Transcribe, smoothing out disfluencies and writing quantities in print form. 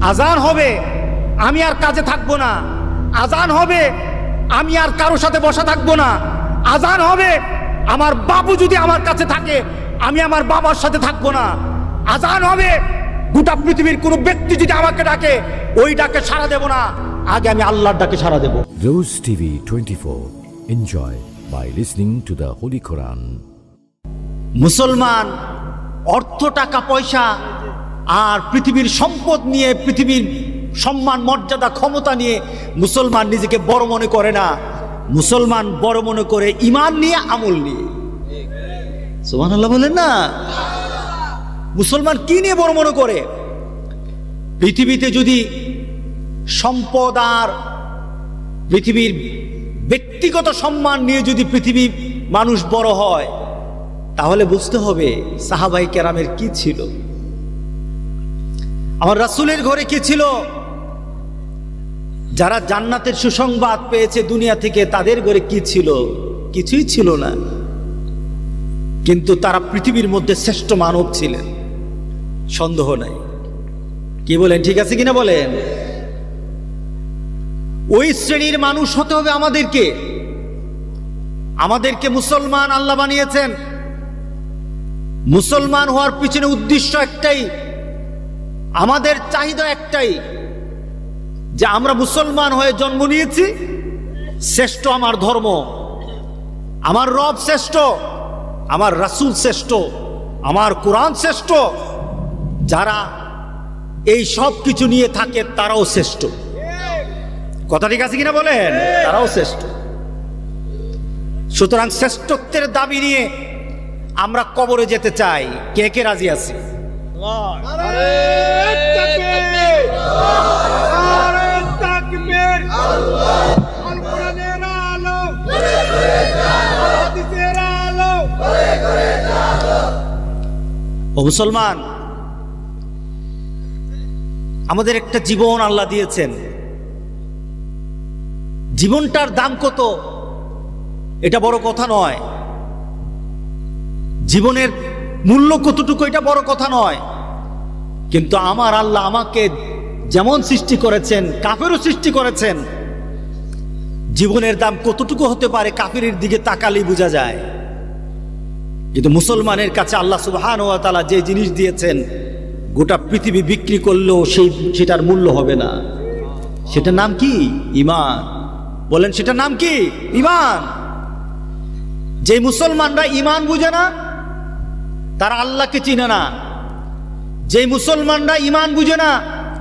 আজান হবে, আমি আর কাজে থাকবো না। আজান হবে, আমি আর কারো সাথে বসা থাকবো না। আজান হবে, আমার বাবু যদি আমার কাছে থাকে, আমি আমার বাবার সাথে থাকবো না। আজান হবে, গোটা পৃথিবীর কোনো ব্যক্তি যদি আমাকে ডাকে, ওই ডাকে সাড়া দেব না, আগে আমি আল্লাহর ডাকে সাড়া দেব। Rose TV 24. Enjoy by listening to the Holy Quran. মুসলমান অর্থ, টাকা পয়সা আর পৃথিবীর সম্পদ নিয়ে, পৃথিবীর সম্মান, মর্যাদা, ক্ষমতা নিয়ে মুসলমান নিজেকে বড় মনে করে না। মুসলমান বড় মনে করে ঈমান নিয়ে, আমল নিয়ে। সুবহানাল্লাহ বলেন না? মুসলমান কি নিয়ে বড় মনে করে? পৃথিবীতে যদি সম্পদ আর পৃথিবীর ব্যক্তিগত সম্মান নিয়ে যদি পৃথিবী মানুষ বড় হয়, তাহলে বুঝতে হবে সাহাবায়ে কেরামের কি ছিল, আমার রাসূলের ঘরে কি ছিল। যারা জান্নাতের সুসংবাদ পেয়েছে দুনিয়া থেকে, তাদের ঘরে কি ছিল? কিছুই ছিল না। কিন্তু তারা পৃথিবীর মধ্যে শ্রেষ্ঠ মানব ছিলেন, সন্দেহ নাই। কি বলেন, ঠিক আছে কিনা বলেন? ওই শ্রেণীর মানুষ হতে হবে আমাদেরকে। আমাদেরকে মুসলমান আল্লাহ বানিয়েছেন। মুসলমান হওয়ার পিছনে উদ্দেশ্য একটাই, আমাদের চাহিদা একটাই, যে আমরা মুসলমান হয়ে জন্ম নিয়েছি, শ্রেষ্ঠ আমার ধর্ম, আমার রব শ্রেষ্ঠ, আমার রাসূল শ্রেষ্ঠ, আমার কোরআন শ্রেষ্ঠ। যারা এই সব কিছু নিয়ে থাকে তারাও শ্রেষ্ঠ। কথা ঠিক আছে কিনা বলেন? তারাও শ্রেষ্ঠ। সুতরাং শ্রেষ্ঠত্বের দাবি নিয়ে আমরা কবরে যেতে চাই। কে কে রাজি আছি? ও মুসলমান, আমাদের একটা জীবন আল্লাহ দিয়েছেন। জীবনটার দাম কত এটা বড় কথা নয়, জীবনের মূল্য কতটুকু এটা বড় কথা নয়। কিন্তু আমার আল্লাহ আমাকে যেমন সৃষ্টি করেছেন, কাফেরও সৃষ্টি করেছেন। জীবনের দাম কতটুকু হতে পারে কাফেরের দিকে তাকালেই বোঝা যায়। কিন্তু মুসলমানের কাছে আল্লাহ সুবহানাহু ওয়া তাআলা যে জিনিস দিয়েছেন, গোটা পৃথিবী বিক্রি করলেও সেটার মূল্য হবে না। সেটার নাম কি? ঈমান। বলেন, সেটার নাম কি? ঈমান। যে মুসলমানরা ঈমান বুঝে না, তারা আল্লাহকে চিনে না। যে মুসলমানরা ঈমান বুঝে না,